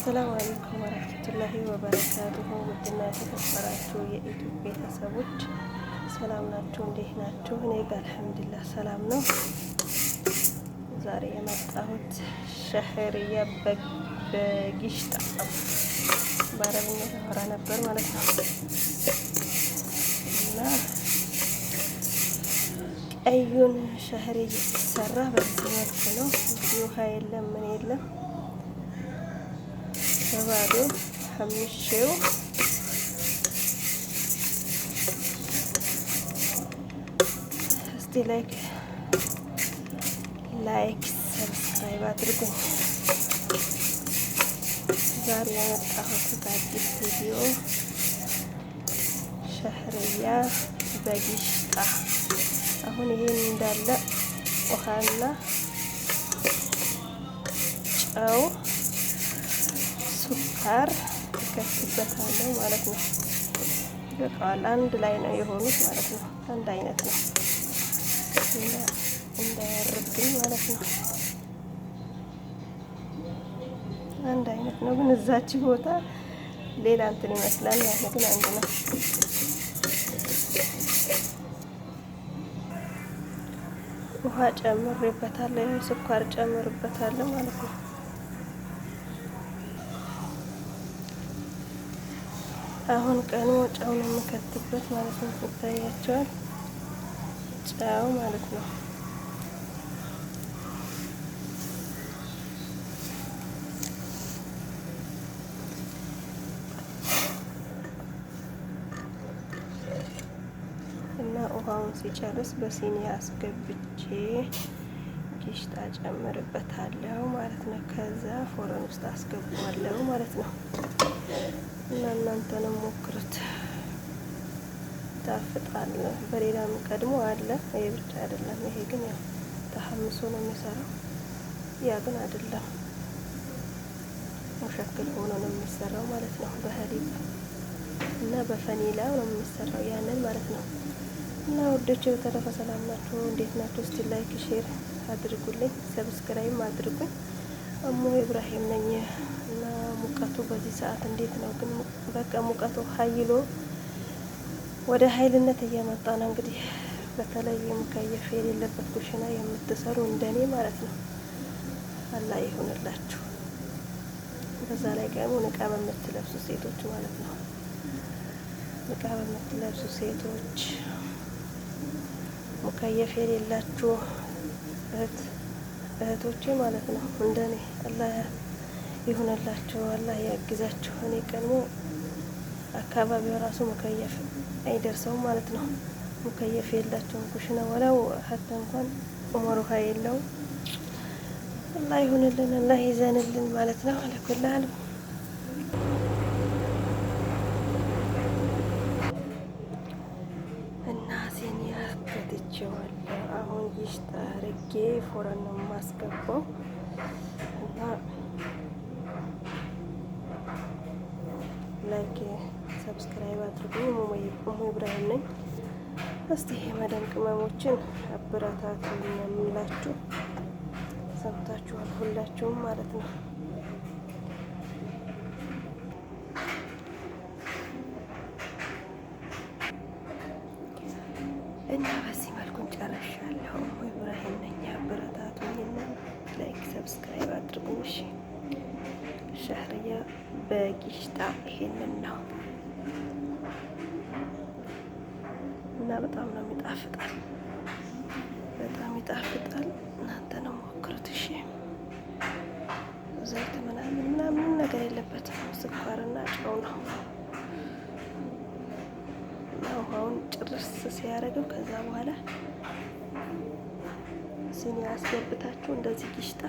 አሰላሙ አለይኩም ወረህመቱላሂ ወበረካቱሁ። ውድና የተከበራችሁ የኢትዮጵያ ቤተሰቦች ሰላም ናችሁ? እንዴት ናችሁ? እኔ ጋር አልሐምዱሊላህ ሰላም ነው። ዛሬ የመጣሁት ሸህርያ በጊሽጣ በአረብኛ ታወራ ነበር ማለት ነው እና ቀዩን ሸህርያ ሲሰራ በዚህ መልኩ ነው። ውሃ የለም ምን የለም በባዶ ሐምሼው እስቲ ላይክ ሰብስክራይብ አድርጉኝ። ዛሬ የመጣሁት አዲስ ቪዲዮ ሸህርያ በጊሽጣ። አሁን ይሄን እንዳለ ውሃና ጨው ሱካር እከትበታለሁ ማለት ነው። ይበቃዋል። አንድ ላይ ነው የሆኑት ማለት ነው። አንድ አይነት ነው እንዳያርብኝ ማለት ነው። አንድ አይነት ነው ግን እዛች ቦታ ሌላ እንትን ይመስላል። ያን ግን አንድ ነው። ውሃ ጨምሬበታለሁ፣ ስኳር ጨምርበታለሁ ማለት ነው። አሁን ቀኑ ጨው ነው የምከትበት ማለት ነው። ይታያቸዋል ጨው ማለት ነው። እና ውሃውን ሲጨርስ በሲኒ አስገብቼ ጊሽጣ ጨምርበታለሁ ማለት ነው። ከዛ ፎረን ውስጥ አስገባዋለሁ ማለት ነው። እና እናንተንም ሞክሩት፣ ይጣፍጣል። በሌላም ቀድሞ አለ። ይሄ ብቻ አይደለም። ይሄ ግን ያው ተሐምሶ ነው የሚሰራው። ያ ግን አይደለም፣ ሙሸክል ሆኖ ነው የሚሰራው ማለት ነው። በሀሊብ እና በፈኒላ ነው የሚሰራው ያንን ማለት ነው። እና ወዶቼ በተረፈ ሰላም ናችሁ? እንዴት ናችሁ? እስቲ ላይክ ሼር አድርጉልኝ፣ ሰብስክራይብ አድርጉኝ። እሙ ኢብራሂም ነኝ። እና ሙቀቱ በዚህ ሰዓት እንዴት ነው? ግን በቃ ሙቀቱ ሀይሎ ወደ ሀይልነት እየመጣ ነው። እንግዲህ በተለይ ሙከየፍ የሌለበት ኩሽና የምትሰሩ እንደኔ ማለት ነው አላህ ይሁንላችሁ። በዛ ላይ ቀሙ ንቃብ የምትለብሱ ሴቶች ማለት ነው፣ ንቃብ የምትለብሱ ሴቶች፣ ሙከየፍ የሌላችሁ እህቶቼ ማለት ነው እንደኔ አላህ ይሁንላችሁ፣ አላህ ያግዛችሁ። እኔ ቀድሞ አካባቢው ራሱ ሙከየፍ አይደርሰውም ማለት ነው። ሙከየፍ የላቸውም ኩሽና ወላው ሀታ እንኳን ኡመር ውሃ የለውም። አላህ ይሁንልን፣ አላህ ይዘንልን ማለት ነው። አለኩላል እና ሲኒ አስከትቼዋለሁ። አሁን ጊሽጣ አርጌ ፎረን ነው የማስገባው እና ላይክ ሰብስክራይብ አድርጉኝ። እሙ ኢብራሂም ነኝ። እስቲ የመዳም ቅመሞችን አበረታቱ የምላችሁ ሰምታችኋል ሁላችሁም ማለት ነው። እና በዚህ መልኩን ጨርሻለሁ። እሙ ኢብራሂም ነኝ። አበረታቱኝና ላይክ ሰብስክራይብ አድርጉኝ። እሺ ሸህርያ በጊሽጣ ይሄንን ነው እና በጣም ነው የሚጣፍጣል፣ በጣም ይጣፍጣል። እናንተ ነው ሞክሩት እሺ። ዘይት ምናምን ነገር የለበትም፣ ስኳርና ጨው ነው። እና ውሃውን ጭርስ ሲያደርገው ከዛ በኋላ ሲኒ አስገብታችሁ እንደዚህ ጊሽጣ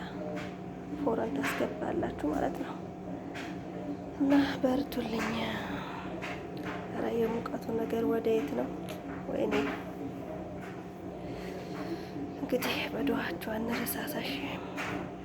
ፎረን ታስገባላችሁ ማለት ነው። እና በርቱልኝ። ኧረ የሙቀቱ ነገር ወደ የት ነው? ወይኔ እንግዲህ በዱዓችሁ አንረሳሳሽ።